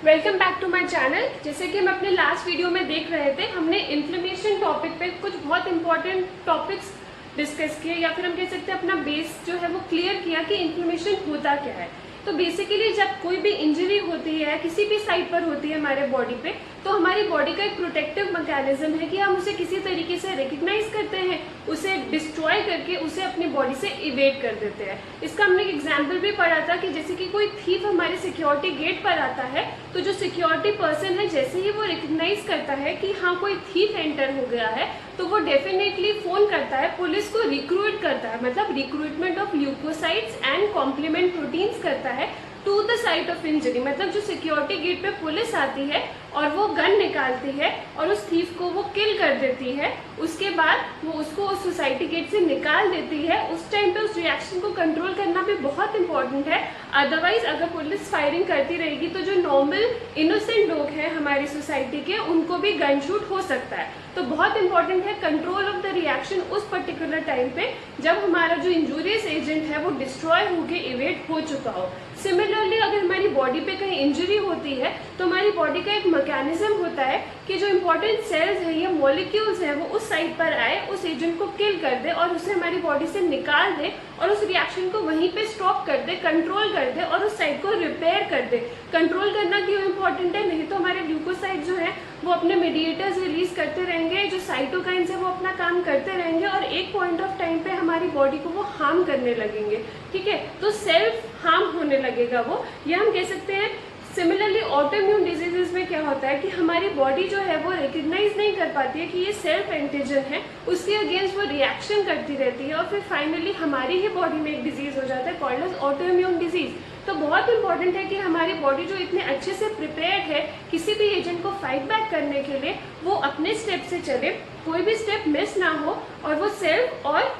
Welcome back to my channel. जैसे कि हम अपने लास्ट वीडियो में देख रहे थे, हमने इन्फ्लेमेशन टॉपिक पे कुछ बहुत इंपॉर्टेंट टॉपिक्स डिस्कस किए, या फिर हम कह सकते हैं अपना बेस जो है वो क्लियर किया कि इन्फ्लेमेशन होता क्या है। तो बेसिकली जब कोई भी इंजरी होती है, किसी भी साइड पर होती है हमारे बॉडी पे, तो हमारी बॉडी का एक प्रोटेक्टिव मैकेनिज्म है कि हम उसे किसी तरीके से रिकग्नाइज करते हैं, उसे डिस्ट्रॉय करके उसे अपनी बॉडी से इवेट कर देते हैं। इसका हमने एक एग्जाम्पल भी पढ़ा था कि जैसे कि कोई थीफ हमारे सिक्योरिटी गेट पर आता है, तो जो सिक्योरिटी पर्सन है जैसे ही वो रिकग्नाइज करता है कि हाँ कोई थीफ एंटर हो गया है, तो वो डेफिनेटली फोन करता है, पुलिस को रिक्रूट करता है, मतलब recruitment of leukocytes and complement proteins करता है to the site of injury. मतलब जो सिक्योरिटी गेट पे पुलिस आती है और वो गन निकालती है और उस थीफ को वो किल कर देती है, उसके बाद वो उसको उस सोसाइटी गेट से निकाल देती है। उस टाइम पे उस रिएक्शन को कंट्रोल करना भी बहुत इंपॉर्टेंट है। अदरवाइज अगर पुलिस फायरिंग करती रहेगी तो जो नॉर्मल इनोसेंट लोग हैं हमारी सोसाइटी के, उनको भी गन शूट हो सकता है। तो बहुत इंपॉर्टेंट है कंट्रोल ऑफ द रिएक्शन उस पर्टिकुलर टाइम पे जब हमारा जो इंजूरियस एजेंट है वो डिस्ट्रॉय होके इवेट हो चुका हो। सिमिलरली अगर हमारी बॉडी पे कहीं इंजरी होती है तो हमारी बॉडी का एक मैकेनिज्म होता है कि जो इंपॉर्टेंट सेल्स है या मॉलिक्यूल्स है वो उस साइड पर आए, उस एजेंट को किल कर दे और उसे हमारी बॉडी से निकाल दे और उस रिएक्शन को वहीं पे स्टॉप कर दे, कंट्रोल कर दे और उस साइड को रिपेयर कर दे। कंट्रोल करना क्यों इंपॉर्टेंट है? नहीं तो हमारे ल्यूकोसाइट जो है वो अपने मेडिएटर्स रिलीज करते रहेंगे, जो साइटोकाइन्स है वो अपना काम करते रहेंगे और एक पॉइंट ऑफ टाइम पे हमारी बॉडी को वो हार्म करने लगेंगे। ठीक है, तो सेल्फ हार्म होने लगेगा वो, या हम कह सकते हैं सिमिलरली ऑटोइम्यून डिजीजेस में क्या होता है कि हमारी बॉडी जो है वो रिकग्नाइज नहीं कर पाती है कि ये सेल्फ एंटीजन है, उसके अगेंस्ट वो रिएक्शन करती रहती है और फिर फाइनली हमारी ही बॉडी में एक डिजीज हो जाता है कॉल्ड एज ऑटोइम्यून डिजीज। तो बहुत इंपॉर्टेंट है कि हमारी बॉडी जो इतने अच्छे से प्रिपेयर्ड है किसी भी एजेंट को फाइट बैक करने के लिए, वो अपने स्टेप से चले, कोई भी स्टेप मिस ना हो और वो सेल्फ और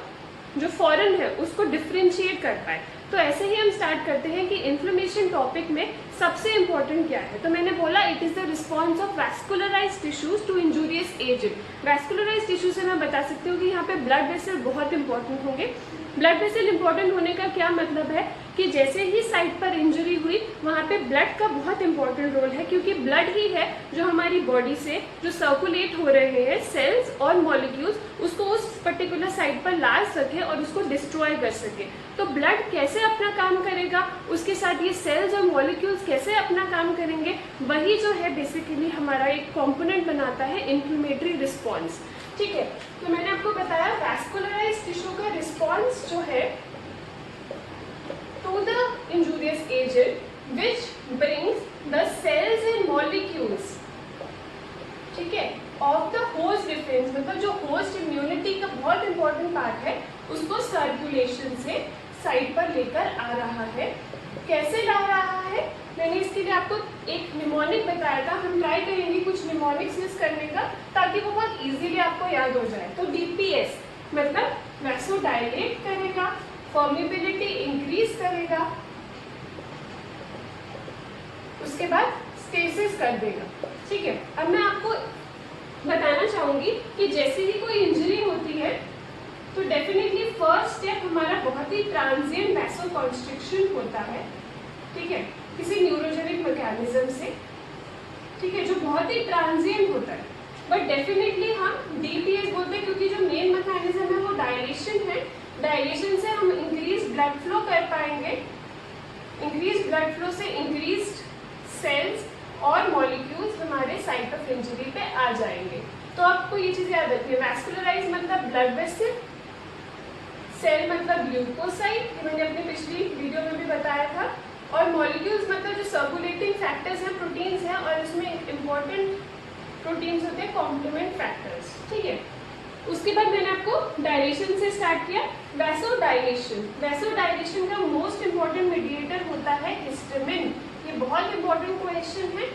जो फॉरेन है उसको डिफ्रेंशिएट कर पाए। तो ऐसे ही हम स्टार्ट करते हैं कि इन्फ्लेमेशन टॉपिक में सबसे इंपॉर्टेंट क्या है। तो मैंने बोला it is the response of vascularised tissues to injurious agent. Vascularised tissue से मैं बता सकती हूँ कि यहाँ पे ब्लड वेसल बहुत इंपॉर्टेंट होंगे। ब्लड वेसल इंपॉर्टेंट होने का क्या मतलब है कि जैसे ही साइट पर इंजरी हुई वहाँ पे ब्लड का बहुत इंपॉर्टेंट रोल है, क्योंकि ब्लड ही है जो हमारी बॉडी से जो सर्कुलेट हो रहे हैं सेल्स और मॉलिक्यूल्स उसको उस पर्टिकुलर साइट पर ला सके और उसको डिस्ट्रॉय कर सके। तो ब्लड कैसे अपना काम करेगा, उसके साथ ये सेल्स और मॉलिक्यूल्स कैसे अपना काम करेंगे, वही जो है बेसिकली हमारा एक कॉम्पोनेंट बनाता है इन्फ्लेमेटरी रिस्पॉन्स। ठीक है, तो मैंने आपको बताया वैस्कुलराइज्ड टिश्यू का रिस्पॉन्स जो है to the injurious agent which brings the cells and molecules, ठीक है, of the host defense, मतलब जो होस्ट इम्यूनिटी का बहुत इंपॉर्टेंट पार्ट है उसको सर्कुलेशन से साइड पर लेकर आ रहा है। कैसे ला रहा है? मैंने इसके लिए आपको एक निमोनिक बताया था, हम ट्राई करेंगे कुछ निमोनिक्स यूज करने का ताकि वो बहुत इजीली आपको याद हो जाए। तो डीपीएस मतलब वैसोडाइलेट करेगा, परमिबिलिटी इंक्रीज करेगा, उसके बाद स्टेसिस कर देगा। ठीक है, अब मैं आपको बताना चाहूंगी कि जैसे ही कोई इंजरी होती है तो डेफिनेटली फर्स्ट स्टेप हमारा बहुत ही ट्रांजिएंट वैसोकॉन्स्ट्रिक्शन होता है। ठीक है, किसी न्यूरोजेनिक मैकेनिज्म से, ठीक है, जो बहुत ही ट्रांजिएंट होता है, बट डेफिनेटली हम डीपीएस बोलते हैं क्योंकि जो मेन मैकेनिज्म है वो डायलेशन है। डायलेशन से हम इंक्रीज ब्लड फ्लो कर पाएंगे, इंक्रीज ब्लड फ्लो से इंक्रीज सेल्स और मॉलिक्यूल्स हमारे साइट ऑफ इंजरी पे आ जाएंगे। तो आपको ये चीज याद रखनी है, वैस्कुलराइज मतलब ब्लड वेसल, सेल मतलब ल्यूकोसाइट, मैंने अपनी पिछली वीडियो में भी बताया था, और मॉलिक्यूल्स मतलब जो सर्कुलेटिंग फैक्टर्स हैं, प्रोटीन्स हैं, और इसमें इंपॉर्टेंट प्रोटीन्स होते हैं कॉम्प्लीमेंट फैक्टर्स। ठीक है, उसके बाद मैंने आपको डायलेशन से स्टार्ट किया। वैसोडाइलेशन, वैसोडाइलेशन का मोस्ट इंपॉर्टेंट मीडिएटर होता है हिस्टामिन। ये बहुत इंपॉर्टेंट क्वेश्चन है।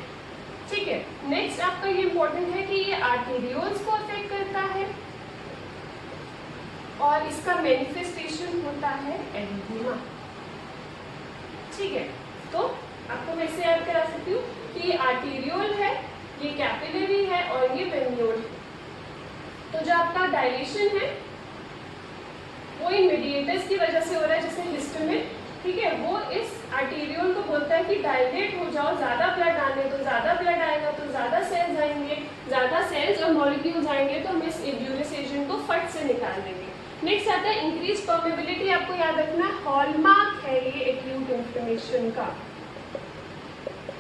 ठीक है, नेक्स्ट आपका ये इंपॉर्टेंट है कि ये आर्टेरियोल्स को अफेक्ट करता है और इसका मैनिफेस्टेशन होता है एडिमा। ठीक है, तो आपको मैं इससे याद करा सकती हूँ कि ये आर्टेरियोल है, ये कैपिलरी है और ये वेन्यूल है। तो जो आपका डायलेशन है वो इन मीडिएटर्स की वजह से हो रहा है, जैसे हिस्टामिन। ठीक है, वो इस आर्टेरियोल को बोलता है कि डायलेट हो जाओ, ज्यादा ब्लड आने दो, ज़्यादा सेल्स आएंगे, ज़्यादा सेल्स और मॉलिक्यूल्स आएंगे तो हम इस इंजूरियस एजेंट को फट से निकाल देंगे। नेक्स्ट आता है इंक्रीज परमेबिलिटी। आपको याद रखना हॉलमार्क है ये एक्यूट इन्फ्लेमेशन का।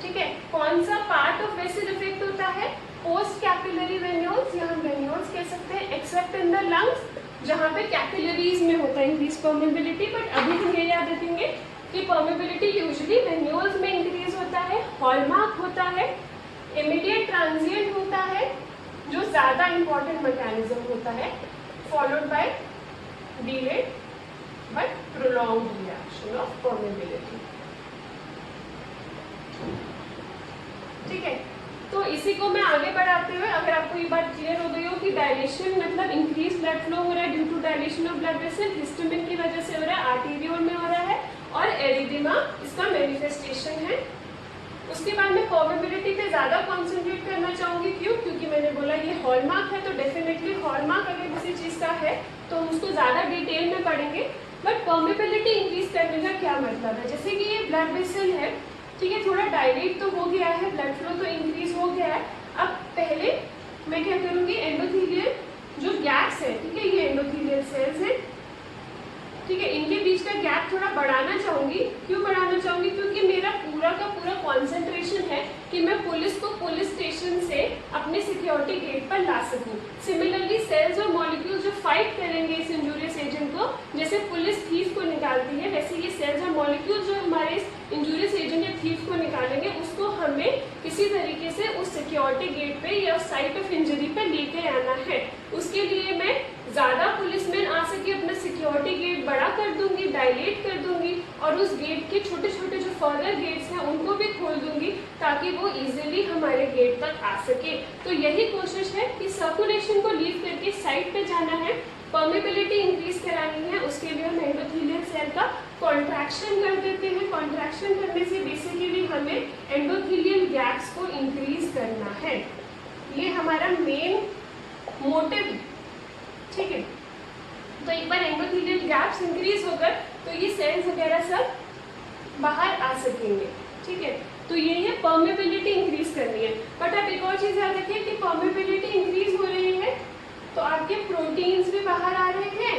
ठीक है, कौन सा पार्ट ऑफ वेसल इफेक्ट होता है? पोस्ट कैपिलरी वेन्यूल्स या हम वेन्यूल्स कह सकते हैं, एक्सेप्ट इन द लंग्स जहाँ पे कैपिलरीज में होता है इंक्रीज परमेबिलिटी। बट अभी हम ये याद रखेंगे कि परमेबिलिटी यूजुअली वेन्यूल्स में इंक्रीज होता है, हॉलमार्क होता है, इमीडिएट ट्रांजिएंट होता है जो ज़्यादा इंपॉर्टेंट मैकेनिज्म होता है, followed by delayed but prolonged reaction of permeability। ठीक है, तो इसी को मैं आगे बढ़ाते हुए अगर आपको ये बात क्लियर हो गई हो कि डायलेशन मतलब इंक्रीज ब्लड फ्लो हो रहा है due to dilation of blood vessel, histamine की वजह से हो रहा है, आर्टेरियोल में हो रहा है और एरिथेमा इसका मैनिफेस्टेशन है। उसके बाद मैं परमेबिलिटी पे ज़्यादा कॉन्सेंट्रेट करना चाहूँगी। क्यों? क्योंकि मैंने बोला ये हॉलमार्क है तो डेफिनेटली हॉलमार्क अगर किसी चीज़ का है तो हम उसको ज़्यादा डिटेल में पढ़ेंगे। बट परमेबिलिटी इंक्रीज करने का क्या मतलब है? जैसे कि ये ब्लड वेसल है, ठीक है, थोड़ा डायलेट तो हो गया है, ब्लड फ्लो तो इंक्रीज हो गया है। अब पहले मैं क्या करूँगी, एंडोथेलियल जो गैप्स है, ठीक है, ये एंडोथेलियल सेल्स हैं, ठीक है, इनके बीच का गैप थोड़ा बढ़ाना चाहूंगी। क्यों बढ़ाना चाहूंगी? क्योंकि मेरा पूरा का पूरा कॉन्सेंट्रेशन है कि मैं पुलिस को पुलिस स्टेशन से अपने सिक्योरिटी गेट पर ला सकूं। सिमिलरली सेल्स और मॉलिक्यूल जो फाइट करेंगे इस इंजूरियस एजेंट को, जैसे पुलिस थीफ को निकालती है, वैसे ये सेल्स और मॉलिक्यूल जो हमारे इस इंजूरियस एजेंट या थीफ को निकालेंगे, उसको हमें किसी तरीके से उस सिक्योरिटी गेट पे या साइट ऑफ इंजरी पे लेके आना है। उसके लिए मैं ज़्यादा पुलिसमैन आ सके अपना सिक्योरिटी गेट बड़ा कर दूंगी, डायलेट कर दूंगी और उस गेट के छोटे छोटे जो फर्दर गेट्स हैं उनको भी खोल दूंगी ताकि वो इजीली हमारे गेट तक आ सके। तो यही कोशिश है कि सर्कुलेशन को लीव करके साइड पे जाना है, परमेबिलिटी इंक्रीज करानी है। उसके लिए हम एंडोथेलियल सेल का कॉन्ट्रैक्शन कर देते हैं। कॉन्ट्रैक्शन करने से बेसिकली हमें एंडोथेलियल गैप्स को इंक्रीज करना है, ये हमारा मेन मोटिव है। ठीक है, तो एक बार एंडोथेलियल गैप्स इंक्रीज होकर तो ये सेल्स वगैरह सब बाहर आ सकेंगे। ठीक है, तो ये है परमेबिलिटी इंक्रीज करनी है। बट आप एक और चीज याद रखिए कि परमेबिलिटी इंक्रीज हो रही है तो आपके प्रोटीन्स भी बाहर आ रहे हैं,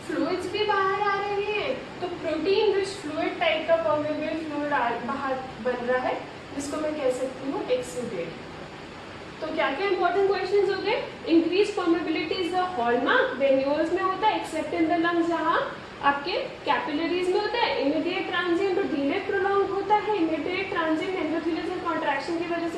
फ्लूइड्स भी बाहर आ रहे हैं। तो प्रोटीन रिच फ्लूइड टाइप का परमेबल फ्लूइड बाहर बन रहा है जिसको मैं कह सकती हूँ एक्सुडेट। तो क्या क्या इंपॉर्टेंट क्वेश्चंस हो गए? Increase permeability is the hallmark, venules में होता है, एक्सेप्ट इन द लंग्स जहाँ आपके कैपिलरीज में होता है, इमीडिएट ट्रांजिएंट और डिले प्रोलॉन्ग होता है। इमीडिएट ट्रांजिएंट एंडोथेलियल कॉन्ट्रैक्शन की वजह से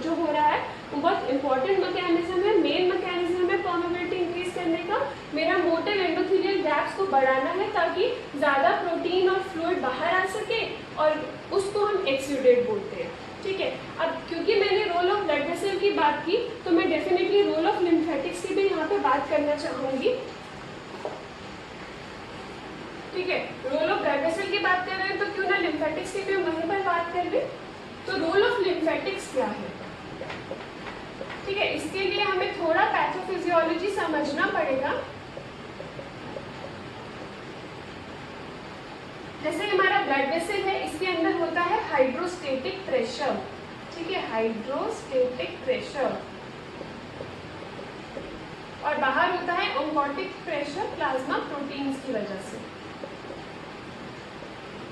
जो हो रहा है वो बहुत इंपॉर्टेंट मैकेनिज्म है, मेन मैकेनिज्म है परमेबिलिटी इंक्रीज करने का। मेरा मोटिव एंडोथेलियल गैप्स को बढ़ाना है ताकि ज़्यादा प्रोटीन और फ्लूइड बाहर आ सके और उसको हम एक्सुडेट बोलते हैं। ठीक है, अब क्योंकि मैंने रोल ऑफ ब्लड वेसल की बात की तो मैं डेफिनेटली रोल ऑफ लिम्फेटिक्स की भी यहाँ पे बात करना चाहूँगी। ठीक है, रोल ऑफ ब्लड वेसल की बात कर रहे हैं तो क्यों ना लिम्फेटिक्स की भी वहीं पर बात कर ले। तो रोल ऑफ लिम्फेटिक्स क्या है? ठीक है, इसके लिए हमें थोड़ा पैथोफिजियोलॉजी समझना पड़ेगा। जैसे हमारा ब्लड वेसल है, इसके अंदर होता है हाइड्रोस्टेटिक प्रेशर। ठीक है, हाइड्रोस्टेटिक प्रेशर, और बाहर होता है ऑन्कोटिक प्रेशर प्लाज्मा प्रोटीन्स की वजह से।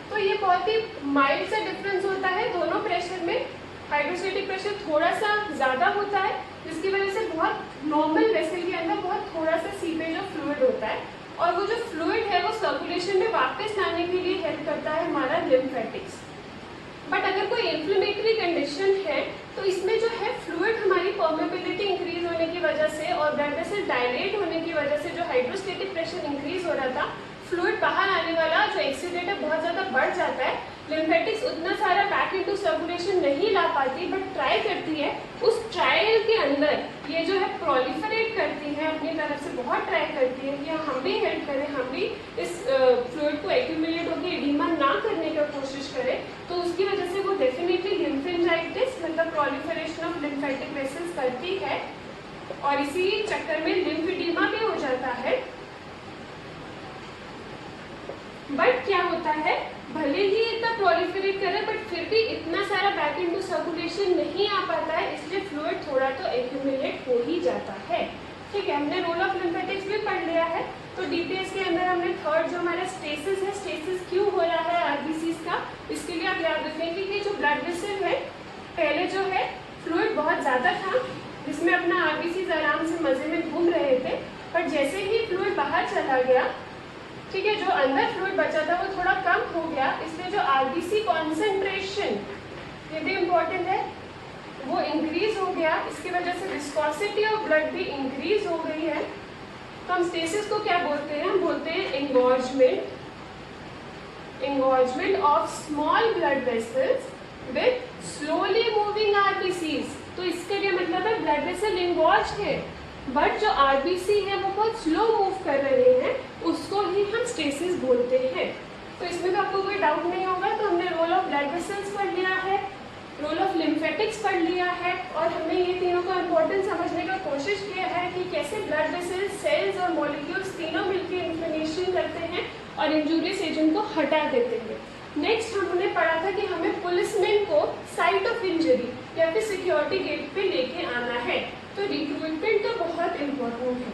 तो ये बहुत ही माइल्ड सा डिफरेंस होता है दोनों प्रेशर में। हाइड्रोस्टेटिक प्रेशर थोड़ा सा ज़्यादा होता है जिसकी वजह से बहुत नॉर्मल वेसल के अंदर बहुत थोड़ा सा सीपेज ऑफ फ्लूइड होता है और वो जो फ्लूइड है वो सर्कुलेशन में वापस लाने के लिए हेल्प करता है हमारा लिम्फेटिक्स। बट अगर कोई इन्फ्लेमेटरी कंडीशन है तो इसमें जो है फ्लूइड हमारी परमेबिलिटी इंक्रीज होने की वजह से और ब्लड वेसल डायलेट होने की वजह से जो हाइड्रोस्टेटिक प्रेशर इंक्रीज हो रहा था, फ्लूइड बाहर आने वाला जो एक्सीडेट है बहुत ज़्यादा बढ़ जाता है। लिम्फेटिक्स उतना सारा बैक इनटू सर्कुलेशन नहीं ला पाती बट ट्राई करती है। उस ट्रायल के अंदर ये जो है प्रोलिफरेट करती है, अपनी तरफ से बहुत ट्राई करती है कि हम भी हेल्प करें, हम भी इस फ्लूइड को एक्यूमुलेट होकर एडिमा ना करने का कोशिश करें। तो उसकी वजह से वो डेफिनेटली लिम्फेंजाइटिस मतलब प्रोलिफरेशन ऑफ लिम्फेटिक वेसल्स करती है और इसी चक्कर में लिम्फेडिमा भी हो जाता है। बट क्या होता है, भले ही इतना प्रोलिफरेट करे बट फिर भी इतना सारा बैक इनटू सर्कुलेशन इन्फ्लेमेशन नहीं आ पाता है, इसलिए फ्लूइड थोड़ा तो एक्यूमुलेट हो ही जाता है। ठीक है, हमने रोल ऑफ लिम्फेटिक्स भी पढ़ लिया है। तो डीपीएस के अंदर हमने थर्ड जो हमारा स्टेसिस है, स्टेसिस क्यों हो रहा है आरबीसीज का, इसके लिए आप याद रखेंगे कि जो ब्लड वेसल है, पहले जो है फ्लूइड बहुत ज़्यादा था जिसमें अपना आरबीसीज आराम से मजे में घूम रहे थे, पर जैसे ही फ्लूइड बाहर चला गया, ठीक है, जो अंदर फ्लूइड बचा था वो थोड़ा कम हो गया, इसलिए जो आरबीसी कॉन्सेंट्रेशन, ये भी इम्पोर्टेंट है, वो इंक्रीज हो गया। इसकी वजह से विस्कोसिटी ऑफ ब्लड भी इंक्रीज हो गई है। तो हम स्टेसिस को क्या बोलते हैं, हम बोलते हैं engorgement of small blood vessels with slowly moving RBCs। तो इसके लिए मतलब है ब्लड वेसल engorged है, बट जो आरबीसी है वो बहुत स्लो मूव कर रहे हैं, उसको ही हम स्टेसिस बोलते हैं। तो इसमें तो आपको कोई डाउट नहीं होगा। तो हमने रोल ऑफ ब्लड वेसल्स पढ़ लिया है, रोल ऑफ लिम्फेटिक्स पढ़ लिया है, और हमने ये तीनों का इम्पोर्टेंस समझने का कोशिश किया है कि कैसे ब्लड वेसल्स, सेल्स और मॉलिक्यूल्स तीनों मिलकर इन्फ्लेमेशन करते हैं और इंजूरियस एजेंट को हटा देते हैं। नेक्स्ट हमने पढ़ा था कि हमें पुलिसमैन को साइट ऑफ इंजरी या फिर सिक्योरिटी गेट पे लेके आना है। तो रिक्रूटमेंट तो बहुत इम्पोर्टेंट है।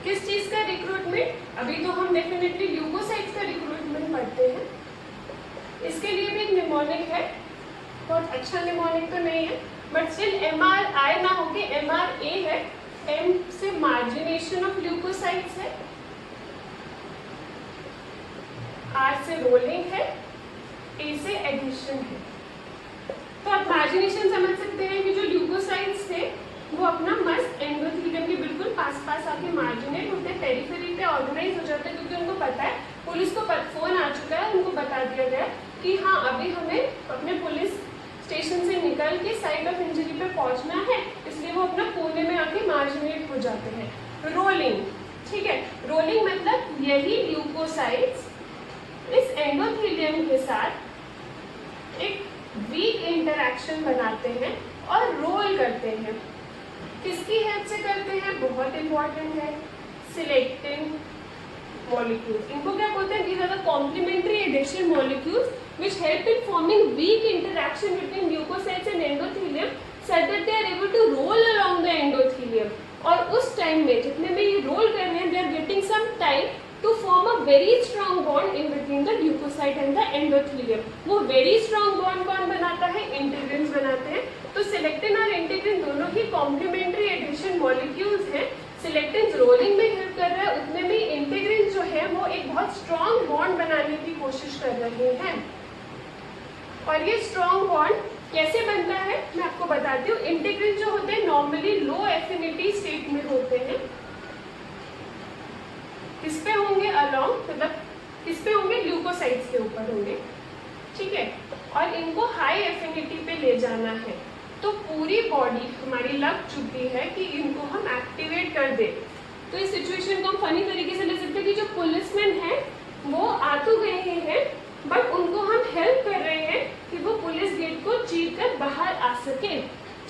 किस चीज का रिक्रूटमेंट, अभी तो हम डेफिनेटली ल्यूकोसाइट्स का रिक्रूटमेंट पढ़ते हैं। इसके लिए भी एक निमोनिक है, बहुत अच्छा निमोनिक तो नहीं है, बट स्टिल MRI ना होके MRA है। M से मार्जिनेशन ऑफ ल्यूकोसाइट्स है, R से रोलिंग है, A से एडिशन है। तो आप मार्जिनेशन समझ सकते हैं कि जो ल्यूकोसाइट्स थे वो अपना मस्त एंडोथेलियम के बिल्कुल पास पास आके मार्जिनेट होते हैं, पेरिफेरी पे ऑर्गेनाइज हो जाते हैं, क्योंकि उनको पता है, पुलिस को फोन आ चुका है, उनको बता दिया गया कि हाँ अभी हमें अपने पुलिस स्टेशन से निकल के साइट ऑफ इंजरी पे पहुंचना है, इसलिए वो अपना कोने में आके मार्जिनेट हो जाते हैं। रोलिंग, ठीक है, रोलिंग मतलब यही ल्यूकोसाइट्स इस एंडोथेलियम के साथ एक वीक इंटरैक्शन बनाते हैं और रोल करते हैं। किसकी हेल्प से करते हैं, बहुत इंपॉर्टेंट है, सिलेक्टिंग मॉलिक्यूल्स। इनको क्या बोलते हैं, these are the complementary adhesion molecules which help in forming weak interaction between leukocytes and endothelium so that they are able to roll along the endothelium। और उस टाइम में जितने में ये रोल कर रहे हैं, they are getting some time to form a very strong bond in between the leukocyte and the endothelium। वो very strong bond कौन बनाता है, इंटीग्रिन्स बनाते हैं। तो सिलेक्टिन और इंटीग्रिन दोनों ही कॉम्प्लीमेंट्री एडिशन मॉलिक्यूल्स हैं। सिलेक्टिन रोलिंग में हेल्प कर रहा है, उतने में इंटीग्रिन जो है वो एक बहुत स्ट्रॉन्ग बॉन्ड बनाने की कोशिश कर रहे हैं। और ये स्ट्रॉन्ग बॉन्ड कैसे बनता है मैं आपको बताती हूँ। इंटीग्रिन जो होते हैं नॉर्मली लो एफिनिटी स्टेट में होते हैं, किस पे होंगे, अलोंग, मतलब किस पे होंगे, ल्यूकोसाइट्स के ऊपर होंगे, ठीक है, और इनको हाई एफिनिटी पे ले जाना है। तो पूरी बॉडी हमारी लग चुकी है कि इनको हम एक्टिवेट कर दे। तो इस सिचुएशन को हम फनी तरीके से ले सकते हैं कि जो पुलिसमैन है वो आ तो गए हैं, बट उनको हम हेल्प कर रहे हैं कि वो पुलिस गेट को चीर कर बाहर आ सके,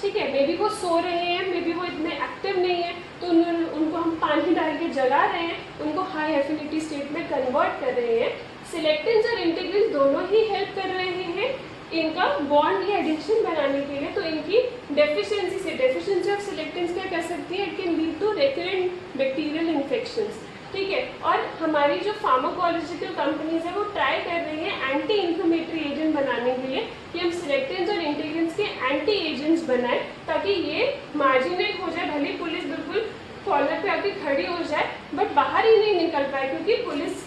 ठीक है। मे बी वो सो रहे हैं, मे बी वो इतने एक्टिव नहीं है, तो उनको हम पानी डाल के जगा रहे हैं, उनको हाई एफिनिटी स्टेट में कन्वर्ट कर रहे हैं। सिलेक्टिन्स और इंटीग्रिन्स दोनों ही हेल्प कर रहे हैं इनका बॉन्ड या एडिशन बनाने के लिए। तो इनकी डेफिशिएंसी से, डेफिशिएंसी ऑफ सिलेक्टिन्स क्या कर सकती है, it can lead to recurrent bacterial infections, ठीक है। और हमारी जो फार्माकोलॉजिकल कंपनीज है वो ट्राई कर रही है एंटी इन्फ्लेमेटरी एजेंट बनाने के लिए कि हम सिलेक्टिन्स और इंटीग्रिन्स के एंटी एजेंट्स बनाएं, ताकि ये मार्जिनेट हो जाए। भले पुलिस बिल्कुल कॉर्नर पे आके खड़ी हो जाए, बट बाहर ही नहीं निकल पाए, क्योंकि पुलिस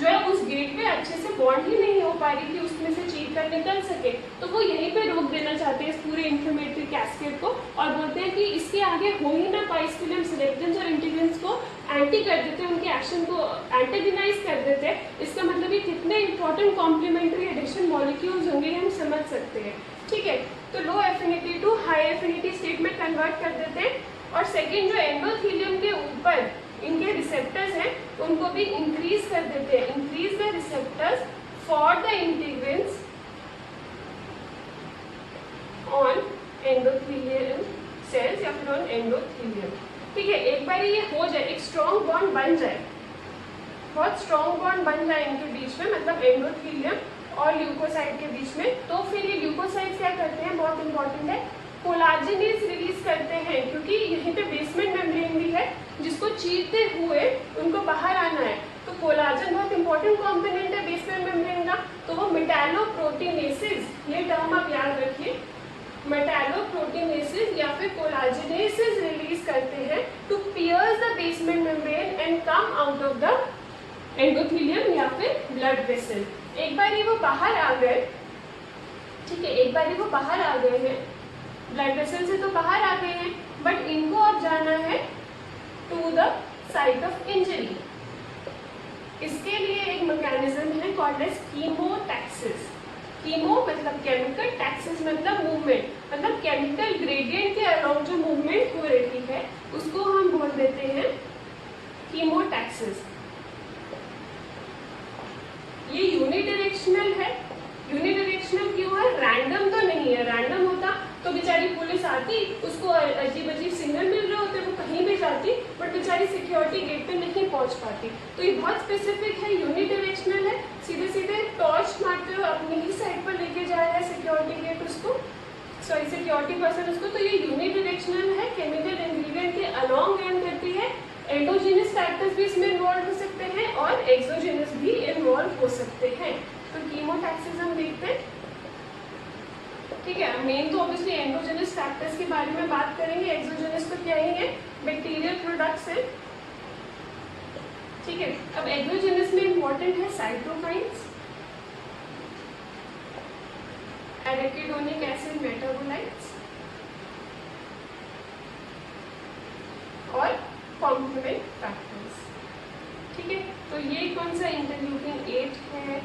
जो है उस गेट पे अच्छे से बॉन्ड ही नहीं हो पा रही थी, उसमें से चीर कर निकल सके। तो वो यहीं पे रोक देना चाहते हैं इस पूरे इन्फ्लेमेटरी कैस्केड को, और बोलते हैं कि इसके आगे हो ही ना पाए, इसके लिए हम सिलेक्टिन्स और इंटीग्रिन्स को एंटी कर देते हैं, उनके एक्शन को एंटेगनाइज कर देते हैं। इसका मतलब ये कितने इंपॉर्टेंट कॉम्प्लीमेंट्री एडिशन मॉलिक्यूल्स होंगे हम समझ सकते हैं, ठीक है। तो low affinity to high affinity state में कन्वर्ट कर देते हैं। और सेकेंड, जो एंडोथेलियम के ऊपर इनके रिसेप्टर्स हैं उनको भी इंक्रीज कर देते हैं, increase the receptors for the integrins on endothelial cells या फिर ऑन एंडोथेलियम, ठीक है। एक बार ये हो जाए, एक स्ट्रॉन्ग बॉन्ड बन जाए, बहुत स्ट्रॉन्ग बॉन्ड बन जाए इनके बीच में, मतलब एंडोथेलियम और ल्यूकोसाइट के बीच में। तो फिर ये ल्यूकोसाइट क्या करते हैं, बहुत इंपॉर्टेंट है, कोलाजेनेज रिलीज करते हैं, क्योंकि यहीं पे बेसमेंट मेम्ब्रेन भी है जिसको चीरते हुए उनको बाहर आना है। तो कोलाजन बहुत इंपॉर्टेंट कंपोनेंट है बेसमेंट मेम्ब्रेन का, तो वो मेटालोप्रोटीनेसिस, ये टर्म आप याद रखिए, मेटालोप्रोटीनेसिस या फिर कोलाजेनेसिस रिलीज करते हैं to pierce the basement membrane and come out of the endothelium या फिर ब्लड वेसल। एक बार ये वो बाहर आ गए, ठीक है, एक बार ये वो बाहर आ गए हैं, ब्लड वेसल से तो बाहर आ गए हैं, बट इनको अब जाना है to the site of injury. इसके लिए एक मैकेनिज्म है कॉल्ड एज कीमोटैक्सिस। कीमो मतलब केमिकल, टैक्सिस मतलब मूवमेंट, मतलब केमिकल ग्रेडियंट के अलाउंग जो मूवमेंट हो रही है उसको हम बोल देते हैं कीमोटैक्सिस। ये यूनिडायरेक्शनल है। यूनिडायरेक्शनल क्यों है, रैंडम तो नहीं है, रैंडम होता तो बेचारी पुलिस आती, उसको अजीब अजीब सिग्नल मिल रहे होते, वो कहीं भी जाती, बट बेचारी सिक्योरिटी गेट पे नहीं पहुंच पाती। तो ये बहुत स्पेसिफिक है, यूनिडायरेक्शनल है, सीधे सीधे टॉर्च मारते हुए अपनी ही साइड पर लेके जा रहा है सिक्योरिटी गेट उसको, सॉरी सिक्योरिटी पर्सन उसको। तो ये यूनिडायरेक्शनल है, केमिकल इंग्रेडिएंट के अलॉन्ग रन करती है। एंडोजीनस फैक्टर्स भी इसमें इन्वॉल्व हो सकते हैं और एक्सोजीनस भी इन्वॉल्व हो सकते हैं। तो कीमोटैक्सिस हम देखते हैं, ठीक है। मेन तो ऑब्वियसली एंडोजेनस फैक्टर्स के बारे में बात करेंगे, एक्सोजेनस तो क्या ही है, बैक्टीरियल प्रोडक्ट्स है, ठीक है। अब एक्सोजेनस में इंपॉर्टेंट है साइटोकाइन्स, एराकिडोनिक एसिड मेटाबोलाइट्स और कॉम्प्लीमेंट फैक्टर्स, ठीक है। तो ये कौन सा इंटरल्यूकिन 8 है,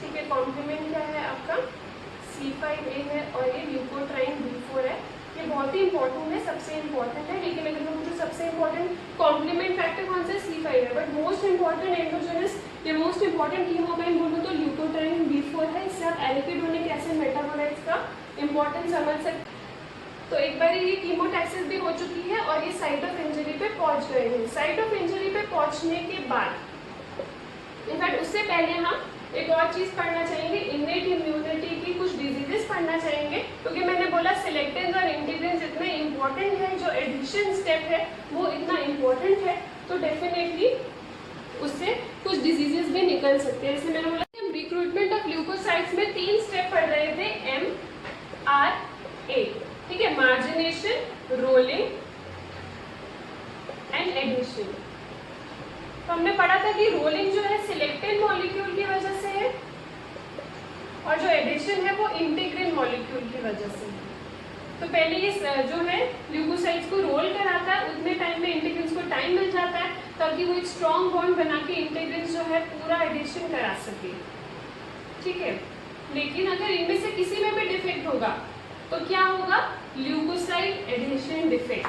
ठीक है। कॉम्प्लीमेंट क्या है आपका C5a है और ये ल्यूकोट्राइन B4 है। ये बहुत ही इंपॉर्टेंट है, सबसे इंपॉर्टेंट है, लेकिन अगर मैं मुझे सबसे इंपॉर्टेंट कॉम्प्लीमेंट फैक्टर कौन सा है, C5 है, बट मोस्ट इंपॉर्टेंट एंडोजेनस या मोस्ट इंपॉर्टेंट कीमोकाइन बोलूँ तो ल्यूकोट्राइन B4 है। इससे आप एराकिडोनिक एसिड मेटाबोलाइट्स का इंपॉर्टेंस समझ सकते। तो एक बार ये कीमोटैक्सिस भी हो चुकी है और ये साइट ऑफ इंजरी पे पहुंच गए हैं। साइट ऑफ इंजरी पे पहुंचने के बाद, इनफैक्ट उससे पहले हम एक और चीज पढ़ना चाहेंगे, इनेट इम्यूनिटी की कुछ डिजीजेस पढ़ना चाहेंगे, क्योंकि मैंने बोला सिलेक्टेंस और इंटीग्रेंस इतने इंपॉर्टेंट है, जो एडिशन स्टेप है वो इतना इंपॉर्टेंट है, तो डेफिनेटली उससे कुछ डिजीजेस भी निकल सकते हैं। जैसे मैंने बोला हम रिक्रूटमेंट ऑफ ल्यूकोसाइट्स में 3 स्टेप पढ़ रहे थे, MRA, ठीक है, मार्जिनेशन, रोलिंग एंड एडिशन। तो हमने पढ़ा था कि रोलिंग जो है सिलेक्टेड मॉलिक्यूल की वजह से है और जो एडिशन है वो इंटीग्रिन मॉलिक्यूल की वजह से है। तो पहले ये जो है ल्यूकोसाइट्स को रोल कराता है, उतने टाइम में इंटीग्रिन्स को टाइम मिल जाता है ताकि वो एक स्ट्रॉन्ग बॉन्ड बना के इंटीग्रिन्स जो है पूरा एडिशन करा सके, ठीक है। लेकिन अगर इनमें से किसी में भी डिफेक्ट होगा तो क्या होगा, ल्यूकोसाइट एडिशन डिफेक्ट।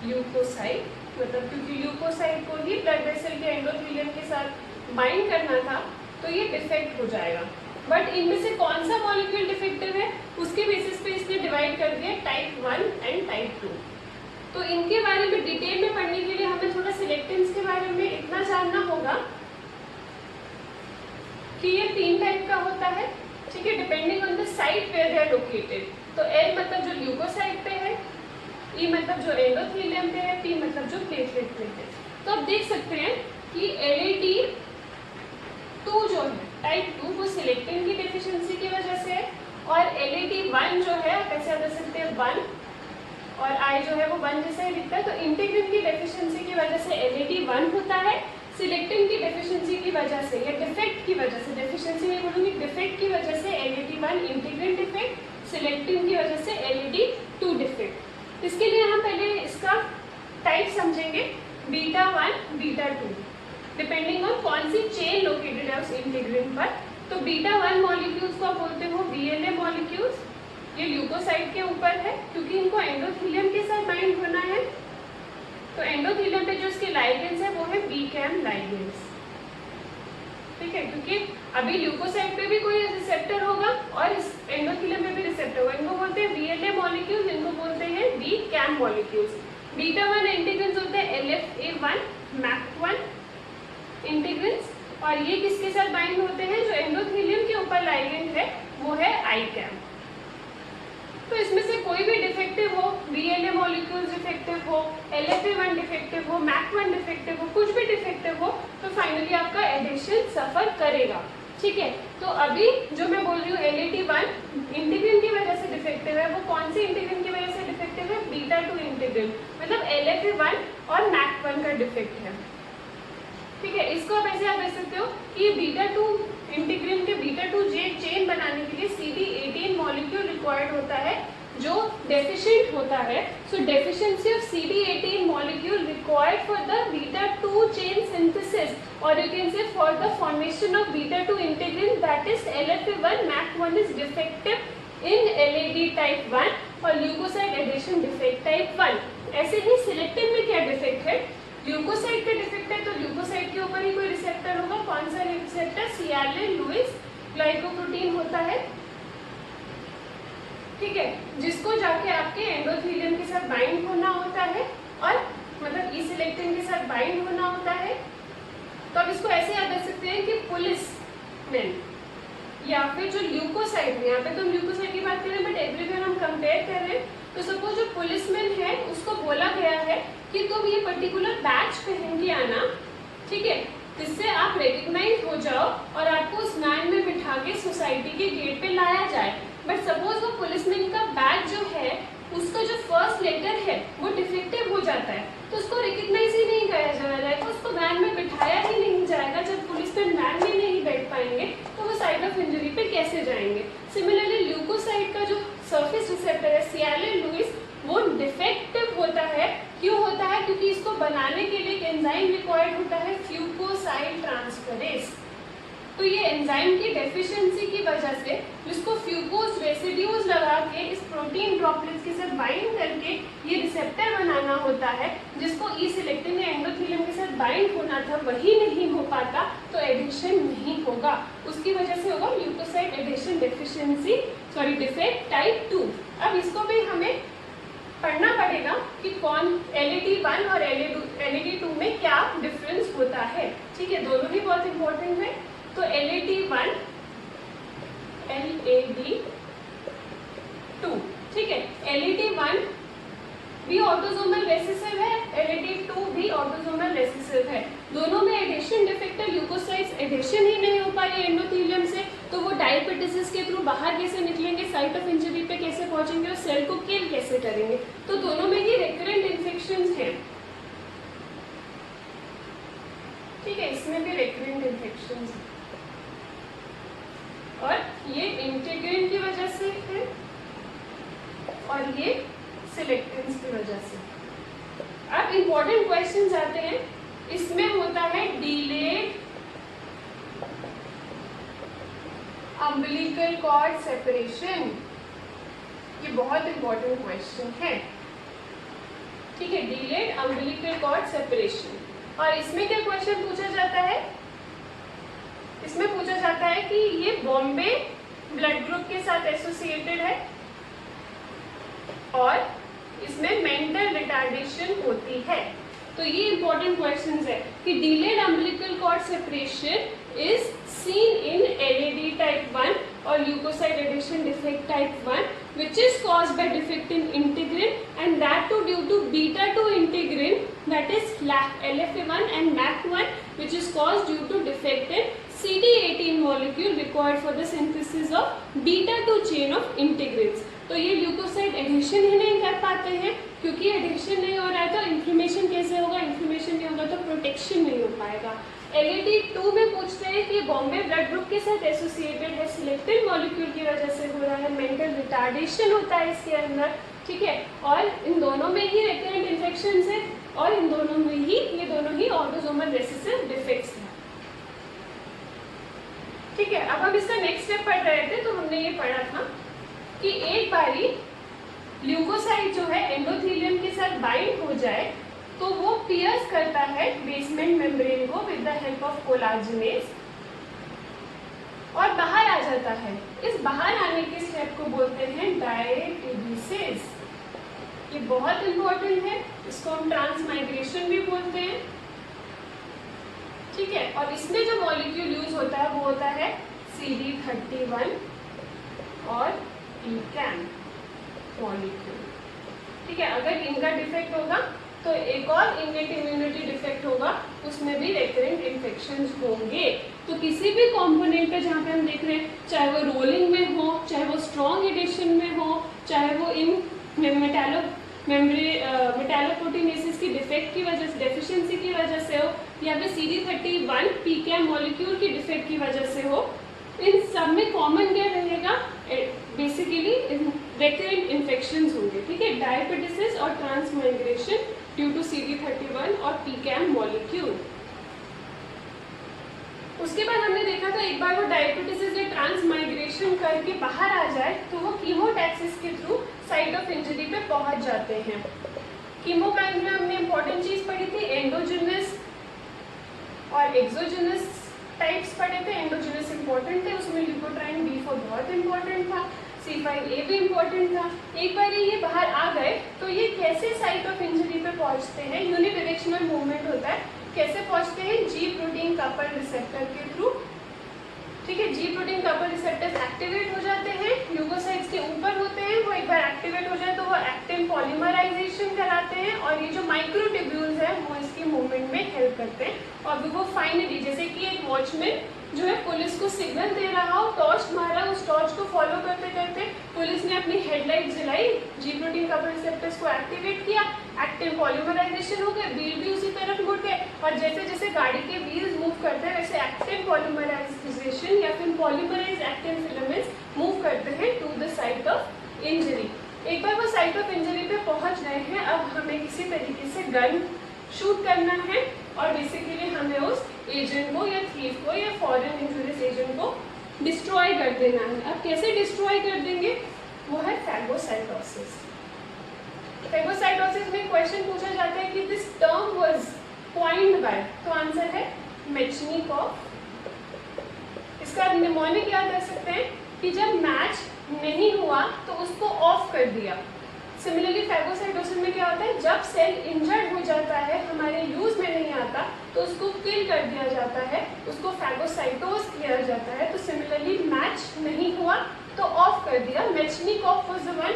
ल्यूकोसाइट मतलब क्योंकि ल्यूकोसाइट को ही ब्लड वेसल के एंडोथेलियम के साथ बाइंड करना था तो ये डिफेक्ट हो जाएगा। बट इनमें से कौन सा मॉलिक्यूल डिफेक्टिव है उसके बेसिस पे इसने डिवाइड कर दिया टाइप 1 एंड टाइप 2। तो इनके बारे में डिटेल में पढ़ने के लिए हमें थोड़ा सिलेक्टेंस के बारे में इतना जानना होगा कि ये 3 टाइप का होता है, ठीक है, depending on the site where they are located. तो L मतलब जो ल्यूकोसाइट पे है, E मतलब जो एंडोथेलियम पे है, P मतलब जो प्लेटलेट पे है। तो आप देख सकते हैं कि LAT2 जो है टाइप 2 वो सिलेक्टिन की डेफिशिएंसी की वजह से है, और LAT1 जो है आप ऐसे कर सकते हैं 1 और I जो है वो 1 जैसा ही दिखता है। तो इंटीग्रिन की डेफिशिएंसी की वजह से LAT1 होता है, सिलेक्टिन की डेफिशिएंसी की वजह से या डिफेक्ट की वजह से, डेफिशिएंसी नहीं बोलूँगी, डिफेक्ट की वजह से LAT1 इंटीग्रिन डिफेक्ट, सिलेक्टिन की वजह से LAT2 डिफेक्ट। इसके लिए हम पहले इसका टाइप समझेंगे, बीटा 1 बीटा 2, डिपेंडिंग ऑन कौन सी चेन लोकेटेड है उस इंटीग्रिन पर। तो बीटा 1 मॉलिक्यूल्स को बोलते हो VLA मॉलिक्यूल्स, ये ल्यूकोसाइट के ऊपर है क्योंकि इनको एंडोथेलियम के साथ बाइंड होना है। तो एंडोथेलियम पे जो इसके लाइगेंड्स है वो है बीकैम लाइगेंड्स, ठीक है, क्योंकि अभी ल्यूकोसाइट पे भी कोई रिसेप्टर होगा और इस एंडोथेलियम पे भी रिसेप्टर होगा। इनको बोलते हैं VLA मॉलिक्यूल्स, इनको बोलते हैं बीकैम मॉलिक्यूल्स। बीटा 1 इंटीग्रिन्स होते हैं LFA1, MAP1 इंटीग्रिन्स, और ये किसके साथ बाइंड होते हैं, जो एंडोथेलियम के ऊपर लाए ICAM। तो इसमें से कोई भी डिफेक्टिव हो, VLA मॉलिक्यूल्स डिफेक्टिव हो, LFA1 डिफेक्टिव हो, MAC1 डिफेक्टिव हो, कुछ भी डिफेक्टिव हो, तो फाइनली आपका एडिशन सफर करेगा। ठीक है, तो अभी जो मैं बोल रही हूँ LAT1 इंटीग्रिन की वजह से डिफेक्टिव है, वो कौन सी इंटीग्रिन की वजह से डिफेक्टिव है? β2 इंटीग्रिन, मतलब LFA1 और MAC1 का डिफेक्ट है। ठीक है, इसको आप ऐसे देख सकते हो कि β2 इंटीग्रिन के β2 चेन बनाने के लिए CD18 मॉलिक्यूल रिक्वायर्ड होता है जो डेफिशिएंट होता है। So deficiency of CD18 molecule required for the β2 chain synthesis, और you can say for the formation of β2 integrin that is LFA1 MAC1 is defective in LAD type 1 और leukocyte adhesion defect type 1। ऐसे ही selectin में क्या defect है? Leukocyte का defect है, तो leukocyte के ऊपर ही कोई रिसेप्टर होगा। कौन सा रिसेप्टर? सियालिन लुईस ग्लाइकोप्रोटीन होता है। ठीक है, जिसको जाके आपके एंडोथेलियम के साथ बाइंड होना होता है और मतलब ई सिलेक्टिन के साथ बाइंड होना होता है। तो अब इसको ऐसे याद रख सकते हैं कि पुलिसमैन या फिर जो ल्यूकोसाइड है, यहाँ पे तो हम ल्यूकोसाइड की बात कर रहे हैं बट एवरीवेयर हम कंपेयर कर रहे हैं। तो सपोज जो पुलिसमैन है उसको बोला गया है कि तुम ये पर्टिकुलर बैच पहन के आना, ठीक है, जिससे आप रिकग्नाइज हो जाओ और आपको उस वैन में बिठा के सोसाइटी के गेट पे लाया जाए। बट सपोज वो पुलिसमैन का बैच जो है उसका जो फर्स्ट लेटर है वो डिफेक्टिव हो जाता है, तो उसको रिकग्नाइज ही नहीं किया जाएगा, उसको वैन में बिठाया ही नहीं जाएगा। जब पुलिसमैन वैन में नहीं बैठ पाएंगे तो वो साइट ऑफ इंजरी पे कैसे जाएंगे? सिमिलरली ल्यूकोसाइड का जो सरफेस रिसेप्टर है सियालिन लुईस, वो डिफेक्टिव होता है। क्यों होता है? क्योंकि इसको बनाने के लिए एक एंजाइम रिक्वायर्ड होता है फ्यूकोसाइल ट्रांसफरेज। तो ये एंजाइम की डेफिशिएंसी की वजह से जिसको फ्यूकोस रेसिड्यूज लगा के इस प्रोटीन ड्रॉपलेट्स के साथ बाइंड करके ये रिसेप्टर बनाना होता है, जिसको ई सिलेक्टिन या एंडोथेलियम के साथ बाइंड होना था, वही नहीं हो पाता तो एडिशन नहीं होगा। उसकी वजह से होगा leukocyte adhesion deficiency defect type 2। अब इसको भी हमें पढ़ना पड़ेगा कि कौन LAD1 और LAD2 में क्या डिफरेंस होता है। ठीक है, दोनों ही बहुत इंपॉर्टेंट है। तो LAD1 LAD2, ठीक है, LAD1 भी ऑटोसोमल रेसेसिव है, LAD2 भी ऑटोसोमल रेसेसिव है। दोनों में एडिशन डिफेक्ट है, ल्यूकोसाइड्स एडिशन ही नहीं हो पा रही एंडोथेलियम से, तो वो डायपेटिसिस के थ्रू बाहर कैसे निकलेंगे, साइट ऑफ इंजरी पे कैसे पहुंचेंगे और सेल को किल कैसे करेंगे? तो दोनों में ही रिकरेंट इन्फेक्शंस हैं। ठीक है, इसमें भी रिकरेंट इन्फेक्शंस हैं और ये इंटीग्रिन की वजह से है और ये सिलेक्टिन्स की वजह से। अब इंपॉर्टेंट क्वेश्चंस आते हैं। इसमें होता है डिलेड अम्बिलिकल कॉर्ड सेपरेशन, ये बहुत इंपॉर्टेंट क्वेश्चन है। ठीक है, डिलेड अम्बिलिकल कॉर्ड सेपरेशन। और इसमें क्या क्वेश्चन पूछा जाता है? इसमें पूछा जाता है कि ये बॉम्बे ब्लड ग्रुप के साथ एसोसिएटेड है और इसमें मेंटल रिटार्डेशन होती है। तो ये इंपॉर्टेंट क्वेश्चंस है कि delayed umbilical cord separation is seen in LAD type 1 और leukocyte adhesion defect type 1 which is caused by defect in integrin and that too due to beta 2 integrin, that is LFA1 and MAC1, which is caused due to defect in CD18 molecule required for the synthesis of beta 2 chain of integrins। तो ये leukocyte addition ही नहीं कर पाते हैं, क्योंकि addition नहीं हो रहा है तो इन्फ्लेमेशन कैसे होगा? इन्फ्लेमेशन नहीं होगा तो प्रोटेक्शन नहीं हो पाएगा। LAD2 में पूछते हैं कि बॉम्बे ब्लड ग्रुप के साथ एसोसिएटेड है, सिलेक्टिव मॉलिक्यूल की वजह से हो रहा है, मेंटल रिटार्डेशन होता है इसके अंदर। ठीक है, और इन दोनों में ही रिकरेंट इन्फेक्शंस है और इन दोनों में ही ये दोनों ही ऑटोसोमल रिसेसिव डिफेक्ट्स हैं। ठीक है, अब हम इसका नेक्स्ट स्टेप पढ़ रहे थे तो हमने ये पढ़ा था कि एक बारी ल्यूकोसाइड जो है एंडोथेलियम के साथ बाइंड हो जाए तो वो पियर्स करता है बेसमेंट मेम्ब्रेन को विद द हेल्प ऑफ कोलाजिनेज और बाहर आ जाता है। इस बाहर आने के स्टेप को बोलते हैं डायटेडिसेस। ये बहुत इंपॉर्टेंट है, इसको हम ट्रांसमाइग्रेशन भी बोलते हैं। ठीक है, और इसमें जो मॉलिक्यूल यूज होता है वो होता है CD31 और पीकैम मॉलिक्यूल। ठीक है, अगर इनका डिफेक्ट होगा तो एक और इनेट इम्यूनिटी डिफेक्ट होगा, उसमें भी रेकरेंट इन्फेक्शंस होंगे। तो किसी भी कंपोनेंट पे जहाँ पे हम देख रहे हैं, चाहे वो रोलिंग में हो, चाहे वो स्ट्रॉन्ग एडिशन में हो, चाहे वो इन मेटालोप्रोटीनेसिस की डिफेक्ट की वजह से, डेफिशिएंसी की वजह से हो, या फिर CD31 पीकैम मॉलिक्यूल की डिफेक्ट की वजह से हो, इन सब में कॉमन क्या रहेगा, बेसिकली रेकरेंट इन्फेक्शंस होंगे। ठीक है, डायबिटिस और ट्रांसमाइग्रेशन ड्यू टू CD31 और पीकैम मॉलिक्यूल। उसके बाद हमने देखा था एक बार वो डायबिटिस या ट्रांसमाइग्रेशन करके बाहर आ जाए तो वो कीमोटैक्सिस के थ्रू साइट ऑफ इंजरी पे पहुंच जाते हैं। कीमोकाइंस में हमने इंपॉर्टेंट चीज पढ़ी थी, एंडोजिनस और एक्सोजिनस टाइप्स पढ़े थे। एंडोजिनस इंपॉर्टेंट थे, उसमें ल्यूकोट्राइन B4 बहुत इंपॉर्टेंट था, C5A भी इंपॉर्टेंट था। एक बार ये बाहर आ गए तो ये कैसे साइट ऑफ इंजरी पे पहुंचते हैं, यूनिडायरेक्शनल मूवमेंट होता है, कैसे पहुंचते हैं, G प्रोटीन कपल रिसेप्टर के थ्रू। ठीक है, G protein couple receptors activate हो जाते हैं, ल्यूकोसाइट्स के ऊपर होते हैं, वो एक बार एक्टिवेट हो जाए तो वो एक्टिन पॉलीमराइजेशन कराते हैं और ये जो माइक्रोट्यूब्यूल्स हैं वो इसकी मूवमेंट में हेल्प करते हैं। और वो फाइनली जैसे कि एक वॉचमैन जो है पुलिस को सिग्नल दे रहा हो, टॉर्च मारा, उस टॉर्च को फॉलो करते करते पुलिस ने अपनी हेडलाइट जलाई, G प्रोटीन कपल रिसेप्टर्स को एक्टिवेट किया, एक्टिन पॉलीमराइजेशन हो गया, व्हील भी उसी तरफ मुड़ गए और जैसे जैसे गाड़ी के व्हील्स मूव करते हैं वैसे एक्टिन पॉलीमराइजेशन या फिर पॉलीमराइज एक्टिन फिलामेंट्स मूव करते हैं to the site of injury. एक बार वो साइट ऑफ इंजरी पे पहुंच गए हैं, अब हमें किसी तरीके से गन शूट करना है और बेसिकली हमें उस एजेंट को या थीफ को या फॉरेन इंजूरियस एजेंट को डिस्ट्रॉय कर देना है। अब कैसे डिस्ट्रॉय कर देंगे, वो है फैगोसाइटोसिस। फैगोसाइटोसिस में क्वेश्चन पूछा जाता है कि this term was coined bye, तो आंसर है मेचनिकॉफ। इसका निमोनिक याद रख सकते हैं कि जब मैच नहीं हुआ तो उसको ऑफ कर दिया। सिमिलरली फैगोसाइटोसिस में क्या होता है, जब सेल इंजर्ड हो जाता है, हमारे यूज में नहीं आता तो उसको किल कर दिया जाता है, उसको फैगोसाइटोस किया जाता है। तो सिमिलरली मैच नहीं हुआ तो ऑफ कर दिया। Metchnikoff was the one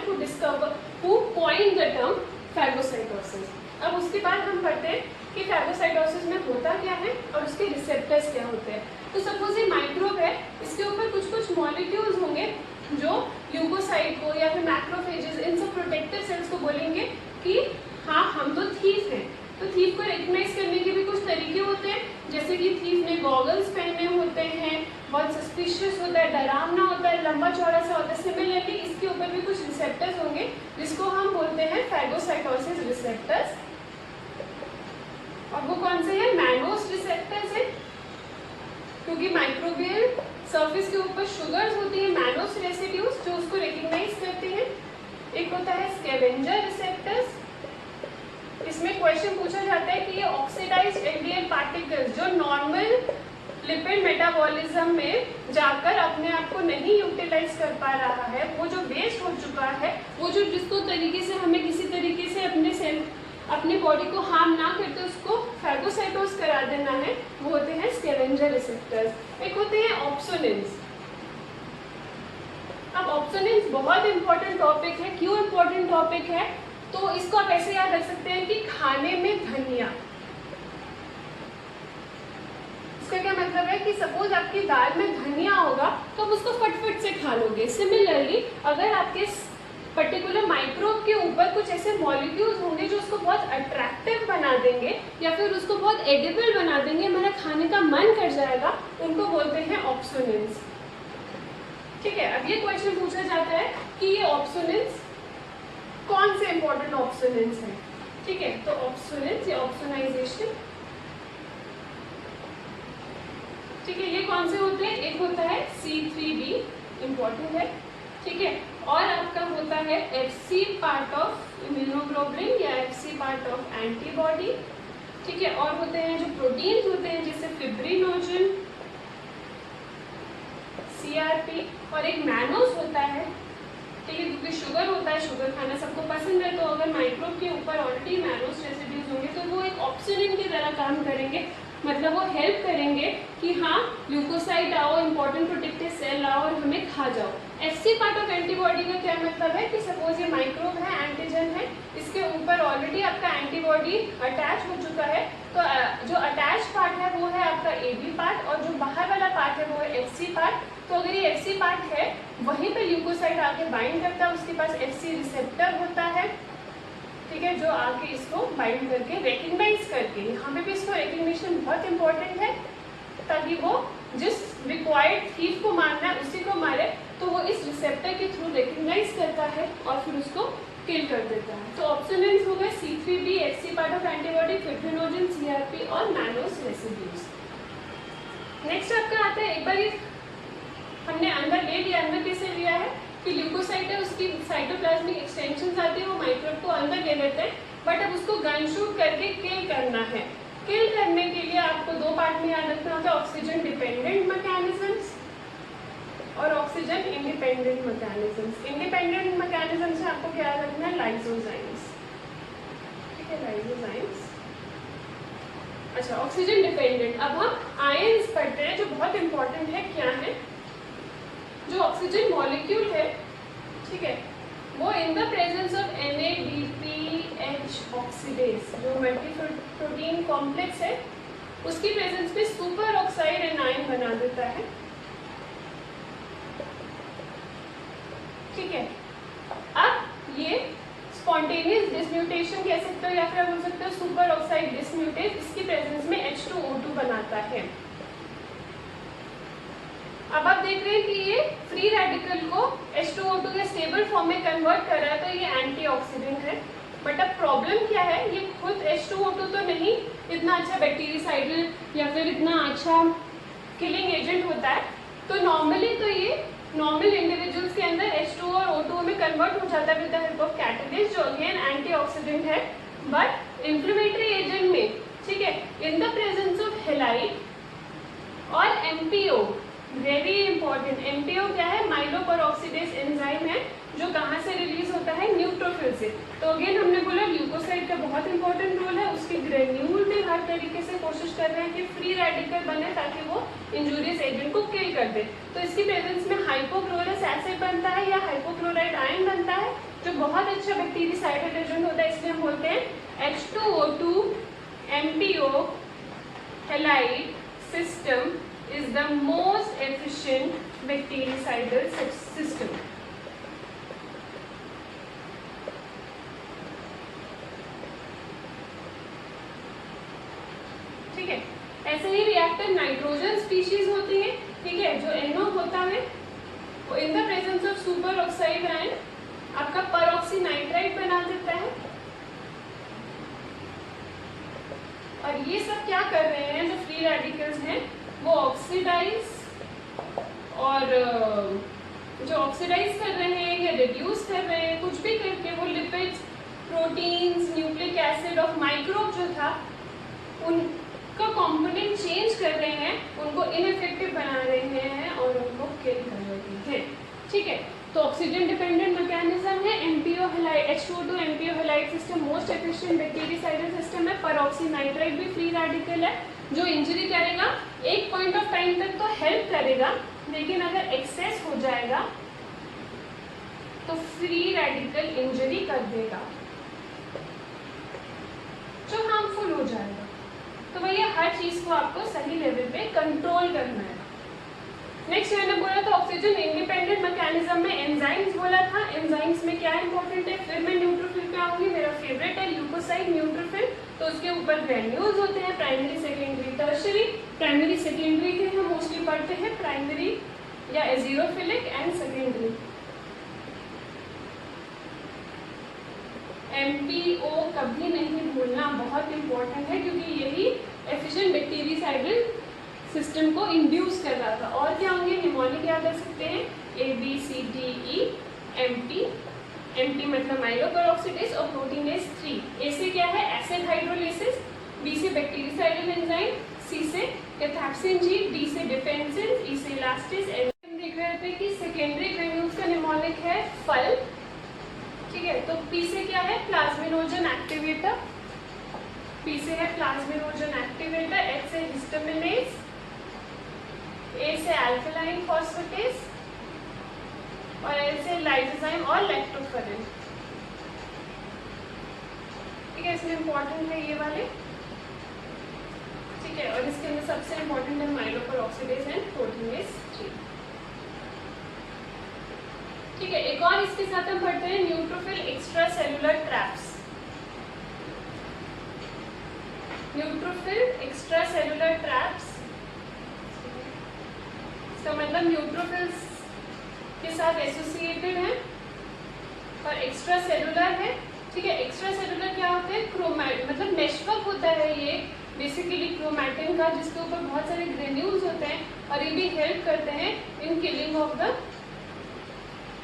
who coined the term phagocytosis. अब उसके बाद हम पढ़ते हैं कि फैगोसाइटोसिस में होता क्या है और उसके रिसेप्टर्स क्या होते हैं। तो सपोज ये माइक्रोब है, इसके ऊपर कुछ कुछ मॉलिक्यूल्स होंगे जो ल्यूकोसाइट को या फिर मैक्रोफेजेस, इन सब प्रोटेक्टिव सेल्स को बोलेंगे कि हाँ हम तो थीफ हैं। तो थीफ को रिकग्नाइज करने के भी कुछ तरीके होते हैं, जैसे कि थीफ ने गॉगल्स पहने होते हैं, बहुत सस्पिशियस होता है, डरावना होता है, लंबा चौड़ा सा होता है। सिमिलरली इसके ऊपर भी कुछ रिसेप्टर्स होंगे जिसको हम बोलते हैं फैगोसाइटोसिस रिसेप्टर्स। और वो कौन से हैं, मैनोस रिसेप्टर्स है, क्योंकि माइक्रोबियल सरफेस के ऊपर शुगर्स होती है, मैनोस रेसिड्यूज जो उसको रिकग्नाइज करते हैं। एक होता है स्कैवेंजर रिसेप्टर्स। इसमें क्वेश्चन पूछा जाता है कि ये ऑक्सीडाइज्ड एलडीएल पार्टिकल्स जो नॉर्मल लिपिड मेटाबॉलिज्म में जाकर अपने आप को नहीं यूटिलाइज कर पा रहा है, वो जो वेस्ट हो चुका है, वो जो जिसको तरीके से हमें किसी तरीके से अपने सेल अपनी बॉडी को हार्म ना करते उसको फैगोसाइटोस करा देना है, वो होते हैं स्कैवेंजर रिसेप्टर्स। एक होते हैं ऑप्सोनिन्स। अब ऑप्सोनिन्स बहुत इंपॉर्टेंट टॉपिक है। क्यों इंपॉर्टेंट टॉपिक है, तो इसको आप ऐसे याद रख सकते हैं कि खाने में धनिया। इसका क्या मतलब है कि सपोज आपकी दाल में धनिया होगा तो आप उसको फटफट से खा लोगे। सिमिलरली अगर आपके पर्टिकुलर माइक्रोब के ऊपर कुछ ऐसे मॉलिक्यूल्स होंगे जो उसको बहुत अट्रैक्टिव बना देंगे या फिर उसको बहुत एडिबल बना देंगे, हमारा खाने का मन कर जाएगा, उनको बोलते हैं ऑप्सोनिन्स। ठीक है, अब ये क्वेश्चन पूछा जाता है कि ये ऑप्सोनिन्स कौन से इंपॉर्टेंट ऑप्सोनिन्स हैं। ठीक है, तो ऑप्सोनिन्स या ऑप्सोनाइजेशन, ठीक है, ये कौन से होते हैं, एक होता है C3b, इंपॉर्टेंट है। ठीक है, और आपका होता है FC पार्ट ऑफ इम्यूनोग्लोबुलिन या FC पार्ट ऑफ एंटीबॉडी। ठीक है, और होते हैं जो प्रोटीन्स होते हैं जैसे फिब्रिनोजन, CRP, और एक मैनोस होता है। ठीक है, क्योंकि शुगर होता है, शुगर खाना सबको पसंद है, तो अगर माइक्रोब के ऊपर ऑलरेडी मैनोस रेसिड्यूज होंगे तो वो एक ऑप्सोनिन की तरह काम करेंगे, मतलब वो हेल्प करेंगे कि हाँ ल्यूकोसाइट आओ, इंपॉर्टेंट प्रोटेक्टिव सेल आओ और हमें खा जाओ, ऐसे एफसी पार्ट ऑफ एंटीबॉडी का क्या मतलब है कि सपोज ये माइक्रोब है, एंटीजन है, इसके ऊपर ऑलरेडी आपका एंटीबॉडी अटैच हो चुका है, तो जो अटैच पार्ट है वो है आपका एबी पार्ट और जो बाहर वाला पार्ट है वो है एफसी पार्ट। तो अगर ये एफसी पार्ट है वहीं पे ल्यूकोसाइड आके बाइंड करता है, उसके पास एफसी रिसेप्टर होता है, ठीक है, जो आके इसको बाइंड करके रिकग्नाइज करके, यहाँ पे भी इसको रिकग्निशन बहुत इंपॉर्टेंट है ताकि वो जिस रिक्वायर्ड थीफ को मारना है उसी को मारे, तो वो इस रिसेप्टर के थ्रू रिकग्नाइज करता है और फिर उसको किल कर देता है। तो ऑप्शंस हो गए C3b, FC part of antibody, fibrinogen, CRP और मैनोस रेसिड्यूज। नेक्स्ट आपका आता है, एक बार ये हमने अंदर ले लिया, अंदर कैसे लिया है कि ल्यूकोसाइट है, उसकी साइटोप्लाज्मिक एक्सटेंशन आती है, वो माइक्रोब को अंदर ले लेते हैं, बट अब उसको गन शूट करके किल करना है। किल करने के लिए आपको दो पार्ट में याद रखना होता है, ऑक्सीजन डिपेंडेंट मैकेनिज्म्स और oxygen independent mechanisms. Independent mechanism से आपको क्या याद रखना है, लाइसोजाइम्स, ठीक है, लाइसोजाइम्स। अच्छा, ऑक्सीजन डिपेंडेंट, अब हम आयंस पढ़ते हैं जो बहुत इंपॉर्टेंट है। क्या है, जो ऑक्सीजन मॉलिक्यूल है, ठीक है, वो in the presence of NADPH oxidase, जो मल्टीप्रोटीन कॉम्प्लेक्स है, उसकी प्रेजेंस में सुपर ऑक्साइड एनायन बना देता है, ठीक है। अब ये स्पॉन्टेनियस डिसम्यूटेशन कह सकते हो या फिर बोल सकते हो सुपर ऑक्साइड डिसम्यूटेज, इसकी प्रेजेंस में H2O2 बनाता है। अब आप देख रहे हैं कि ये फ्री रेडिकल को H2O2 के स्टेबल फॉर्म में कन्वर्ट कर रहा है, तो ये एंटीऑक्सीडेंट है। बट अब प्रॉब्लम क्या है, ये खुद H2O2 तो नहीं इतना अच्छा बैक्टीरियासाइडल या फिर इतना अच्छा किलिंग एजेंट होता है, तो नॉर्मली तो ये नॉर्मल इंडिविजुअल्स के अंदर H2O और O2 में कन्वर्ट हो जाता है with the help of catalyst, जो अगेन एंटीऑक्सीडेंट है। बट इन्फ्लेमेटरी एजेंट में, ठीक है, in the presence of halide और MPO, वेरी इंपॉर्टेंट, MPO क्या है, माइलोपेरोक्सीडेज एंजाइम है, जो कहाँ से रिलीज होता है, न्यूट्रोफिल से। तो अगेन हमने बोला ल्यूकोसाइड का बहुत इंपॉर्टेंट रोल है, उसके ग्रेन्यूल में हर तरीके से कोशिश कर रहे हैं कि फ्री रेडिकल बने ताकि वो इंजूरियस एजेंट को किल कर दे। तो इसकी प्रेजेंस में हाइपोक्लोरस एसिड बनता है या हाइपोक्लोराइड आयन बनता है, जो बहुत अच्छा बैक्टीरियासाइडल एजेंट होता है, इसलिए हम बोलते हैं H2O2 MPO halide system is the most efficient bactericidal system. ठीक है, ऐसे ही रिएक्टर नाइट्रोजन स्पीशीज होती है, ठीक है, जो NO होता है वो in the presence of super oxide ion आपका परऑक्सीनाइट्राइड बना देता है। और ये सब क्या कर रहे हैं, जो फ्री रेडिकल्स हैं वो ऑक्सीडाइज और जो ऑक्सीडाइज कर रहे हैं या रिड्यूस कर रहे हैं, कुछ भी करके वो lipids, proteins, nucleic acid of microbe जो था उनका कंपोनेंट चेंज कर रहे हैं, उनको इनइफेक्टिव बना रहे हैं और उनको किल कर रहे हैं। ठीक है, तो ऑक्सीजन डिपेंडेंट मैकेनिज्म है, MPO halide, H2O2 MPO halide system most efficient bactericidal system है। परऑक्सीनाइट्राइड भी फ्री रेडिकल है जो इंजरी करेगा, एक पॉइंट ऑफ टाइम तक तो हेल्प करेगा, लेकिन अगर एक्सेस हो जाएगा तो फ्री रेडिकल इंजरी कर देगा, जो हार्मफुल हो जाएगा। तो भैया हर चीज को आपको सही लेवल पे कंट्रोल करना है। नेक्स्ट मैंने बोला था ऑक्सीजन इंडिपेंडेंट मैकेनिज्म में एंजाइम्स बोला था। एंजाइम्स में क्या इंपॉर्टेंट है, फिर मैं न्यूट्रोफिल पे आऊंगी, मेरा फेवरेट है ल्यूकोसाइड न्यूट्रोफिल। तो उसके ऊपर ग्रेन्यूल्स होते हैं, primary, secondary, tertiary. Primary secondary के हम मोस्टली पढ़ते हैं प्राइमरी या एजिरोफिलिक एंड सेकेंडरी। MPO कभी नहीं भूलना, बहुत इंपॉर्टेंट है क्योंकि यही एफिशिएंट बैक्टीरियासाइडल सिस्टम को इंड्यूस कर रहा था। और क्या होंगे, निमोनिक याद रख सकते हैं, ABCDE MP। MP मतलब माइलोपेरोक्सीडेज और प्रोटीनेज 3। A से क्या है, एसिड हाइड्रोलिसिस। B से बैक्टीरियासाइडल एंजाइम। C से कैथाप्सिन G। D से डिफेंसिन। E से इलास्टिस। हम देख रहे थे कि सेकेंडरी ग्रेन्यूल्स का निमोनिक है फल। ठीक है, तो P से क्या है, प्लाज्मिनोजन एक्टिवेटर। P से है प्लाज्मिनोजन एक्टिवेटर। H से हिस्टामिनेज। A से अल्कलाइन फॉस्फेटेज। और ऐसे लाइसोजाइम और लैक्टोफेरिन। ठीक है, इसमें इंपॉर्टेंट है ये वाले। ठीक है, और इसके अंदर सबसे इंपॉर्टेंट है माइलोपेरोक्सीडेज एंड प्रोटीनेज 3। ठीक है, एक और इसके साथ हम पढ़ते हैं neutrophil extra cellular traps. Neutrophil extra cellular traps, इसका मतलब न्यूट्रोफिल्स के साथ एसोसिएटेड है और एक्स्ट्रा सेलुलर है। ठीक है, एक्स्ट्रा सेलुलर क्या होते हैं, क्रोमैट मतलब नेटवर्क होता है ये बेसिकली क्रोमैटिन का, जिसके ऊपर बहुत सारे ग्रेन्यूल्स होते हैं और ये भी हेल्प करते हैं इन killing of the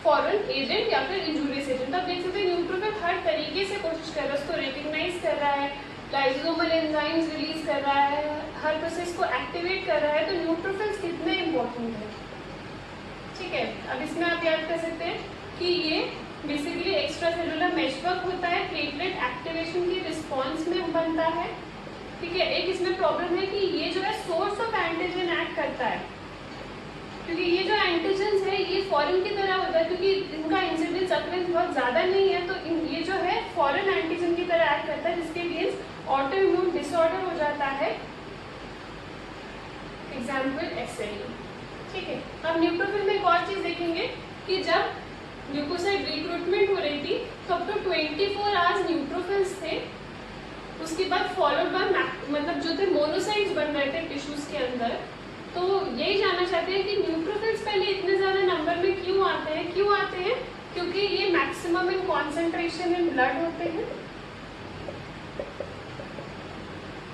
foreign agent या फिर इंजूरियस एजेंट। तो आप देख सकते हैं न्यूट्रोफिल हर तरीके से कोशिश कर रहा है, उसको रिकग्नाइज कर रहा है, लाइसोसोमल एंजाइम्स रिलीज कर रहा है, हर प्रोसेस को एक्टिवेट कर रहा है। तो न्यूट्रोफिल्स कितने इंपॉर्टेंट है। ठीक है, अब इसमें आप याद कर सकते हैं कि ये बेसिकली एक्स्ट्रा सेलुलर मेशवर्क होता है, प्लेटलेट एक्टिवेशन की रिस्पॉन्स में बनता है। ठीक है, एक इसमें प्रॉब्लम है कि ये जो है सोर्स ऑफ एंटीजन एक्ट करता है, क्योंकि ये जो एंटीजन्स है ये फॉरेन की तरह होता है, क्योंकि इनका इंसिडेंस अक्रेंस बहुत ज़्यादा नहीं है, तो ये जो है फॉरेन एंटीजन की तरह एक्ट करता है, जिसके अगेंस्ट ऑटो इम्यून डिसऑर्डर हो जाता है, एग्जाम्पल SLE। ठीक है, अब न्यूट्रोफिल में एक और चीज़ देखेंगे कि जब ल्यूकोसाइट रिक्रूटमेंट हो रही थी तो अब तो 24 आवर्स न्यूट्रोफिल्स थे, उसके बाद फॉलोड बाय मतलब जो थे मोनोसाइट्स बन रहे थे टिश्यूज के अंदर। तो यही जानना चाहते हैं कि न्यूट्रोफिल्स पहले इतने ज़्यादा नंबर में क्यों आते हैं। क्योंकि ये maximum in concentration in blood होते हैं।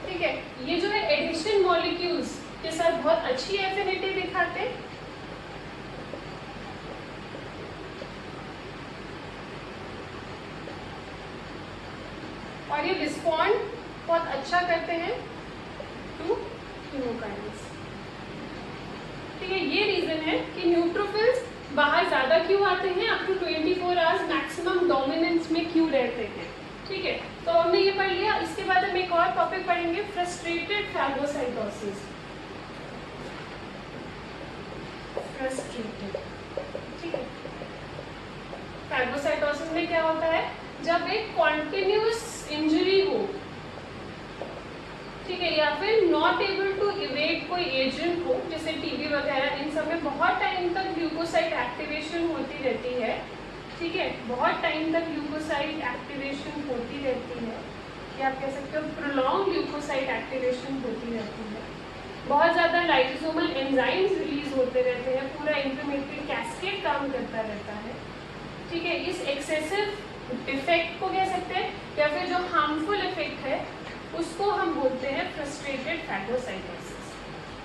ठीक है, ये जो है एडिशन मॉलिक्यूल्स के साथ बहुत अच्छी एफिनिटी दिखाते हैं। और ये रिस्पॉन्ड बहुत अच्छा करते हैं टू कीमोकाइनेज। ठीक है, ये रीजन है कि न्यूट्रोफिल्स बाहर ज्यादा क्यों आते हैं, up to 24 hours maximum dominance में क्यों रहते हैं। ठीक है, तो हमने ये पढ़ लिया। इसके बाद हम एक और टॉपिक पढ़ेंगे, फ्रस्ट्रेटेड फैगोसाइटोसिस। फ्रस्ट्रेटेड, ठीक है, फैगोसाइटोसिस में क्या होता है, जब एक कॉन्टिन्यूस इंजरी हो, ठीक है, या फिर नॉट एबल टू इवेट कोई एजेंट हो, जैसे टीबी वगैरह, इन सब में बहुत टाइम तक ग्लूकोसाइड एक्टिवेशन होती रहती है। ठीक है, बहुत टाइम तक ग्लूकोसाइड एक्टिवेशन होती रहती है, या आप कह सकते हो प्रोलॉन्ग ग्लूकोसाइड एक्टिवेशन होती रहती है। बहुत ज़्यादा लाइसोसोमल एंजाइम्स रिलीज होते रहते हैं, पूरा इंफ्लेमेटरी कैस्केड काम करता रहता है। ठीक है, इस एक्सेसिव इफेक्ट को कह सकते हैं, या फिर जो हार्मफुल इफेक्ट है उसको हम बोलते हैं फ्रस्ट्रेटेड फैगोसाइटोसिस।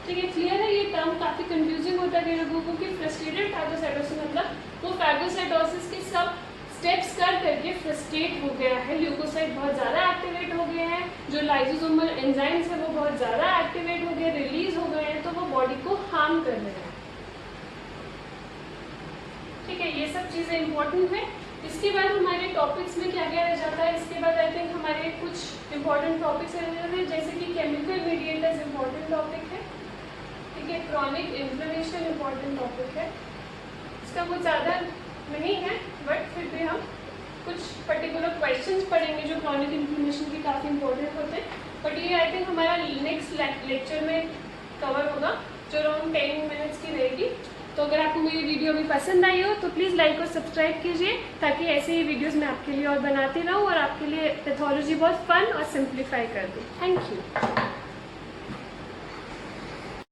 ठीक है, क्लियर है। ये टर्म काफ़ी कंफ्यूजिंग होता है कई लोगों को कि फ्रस्ट्रेटेड फैगोसाइटोसिस मतलब वो फैगोसाइटोसिस के सब स्टेप्स कर करके फ्रस्ट्रेट हो गया है, ल्यूकोसाइट बहुत ज़्यादा एक्टिवेट हो गए हैं, जो लाइसोसोमल एंजाइम्स है वो बहुत ज़्यादा एक्टिवेट हो गए, रिलीज हो गए हैं, तो वो बॉडी को हार्म कर रहे हैं। ठीक है, ये सब चीज़ें इंपॉर्टेंट है। इसके बाद हमारे टॉपिक्स में क्या क्या रह जाता है, इसके बाद आई थिंक हमारे कुछ इंपॉर्टेंट टॉपिक्स रह जाते हैं, जैसे कि केमिकल मीडिएटर्स इंपॉर्टेंट टॉपिक है। ठीक है, क्रॉनिक इन्फ्लेमेशन इंपॉर्टेंट टॉपिक है, इसका कुछ ज़्यादा नहीं है, बट फिर भी हम कुछ पर्टिकुलर क्वेश्चंस पढ़ेंगे जो क्रॉनिक इन्फ्लेमेशन के काफ़ी इंपॉर्टेंट होते हैं। बट ये आई थिंक हमारा नेक्स्ट लेक्चर में कवर होगा, जो अराउंड 10 मिनट्स की रहेगी। तो अगर आपको मेरी वीडियो भी पसंद आई हो तो प्लीज़ लाइक और सब्सक्राइब कीजिए, ताकि ऐसे ही वीडियोस मैं आपके लिए और बनाती रहूँ और आपके लिए पैथोलॉजी बहुत फन और सिंप्लीफाई कर दूँ। Thank you.